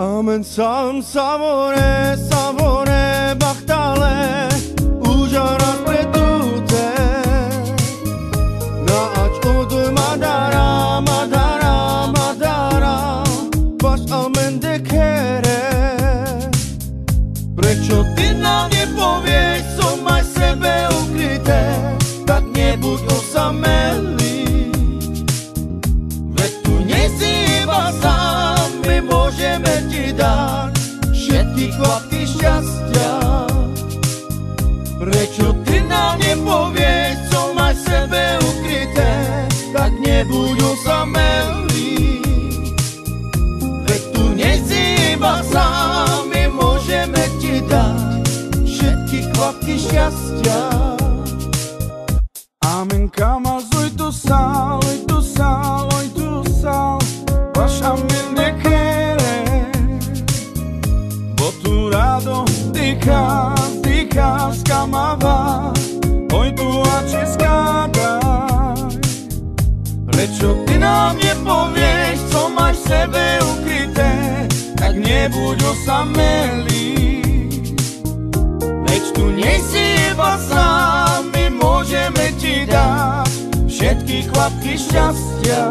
Amen sam savore, savore bachtale Užarat pretute Na ač oduj madara, madara, madara Baš amen dekere Prečo ty nám nepovieš, co máš v sebe ukryté Tak nebuď osamelý Veď tu nie si iba sám, my môžeme ti dať všetky kvapky šťastia. Prečo ty nám nepovieš, co máš v sebe ukryté, tak nebuď osamelý. Veď tu nie si iba sám, my môžeme ti dať všetky kvapky šťastia. Amen kama oj tu sal, oj tu sal, oj tu sal Vaš amen nekere Bo tu rado dýchá, dýchá skamava Oj tu ači skádaj Prečo ty nám nepovieš, co máš v sebe ukryté Tak nebuď osamelý Veď tu nie si iba sám, my môžeme ti dať všetky kvapky šťastia.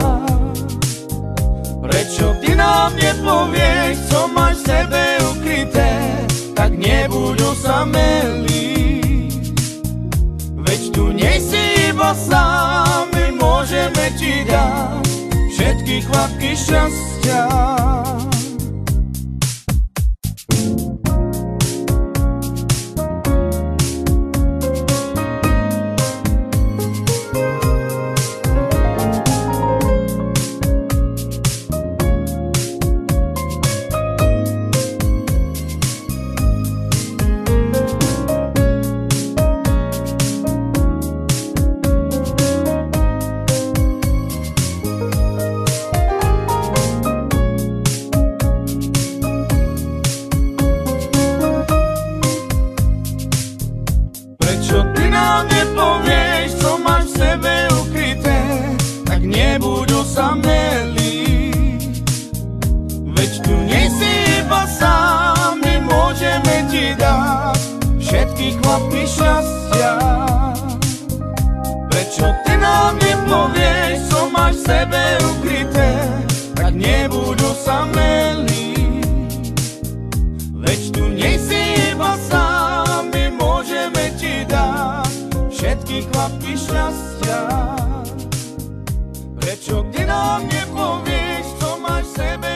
Prečo ty nám nepovieš, co máš v sebe ukryté, tak nebuď osamelý. Veď tu nie si iba sám, my môžeme ti dať všetky kvapky šťastia. Prečo ty nám nepovieš, co máš v sebe ukryté, tak nebuď osamelý. Veď tu nie si iba sám, my môžeme ti dať všetky kvapky šťastia. Prečo ty nám nepovieš, co máš v sebe ukryté, tak nebuď osamelý. Veď tu nie si iba sám, my môžeme ti dať všetky kvapky šťastia. Prečo ty nám nepovieš, co máš v sebe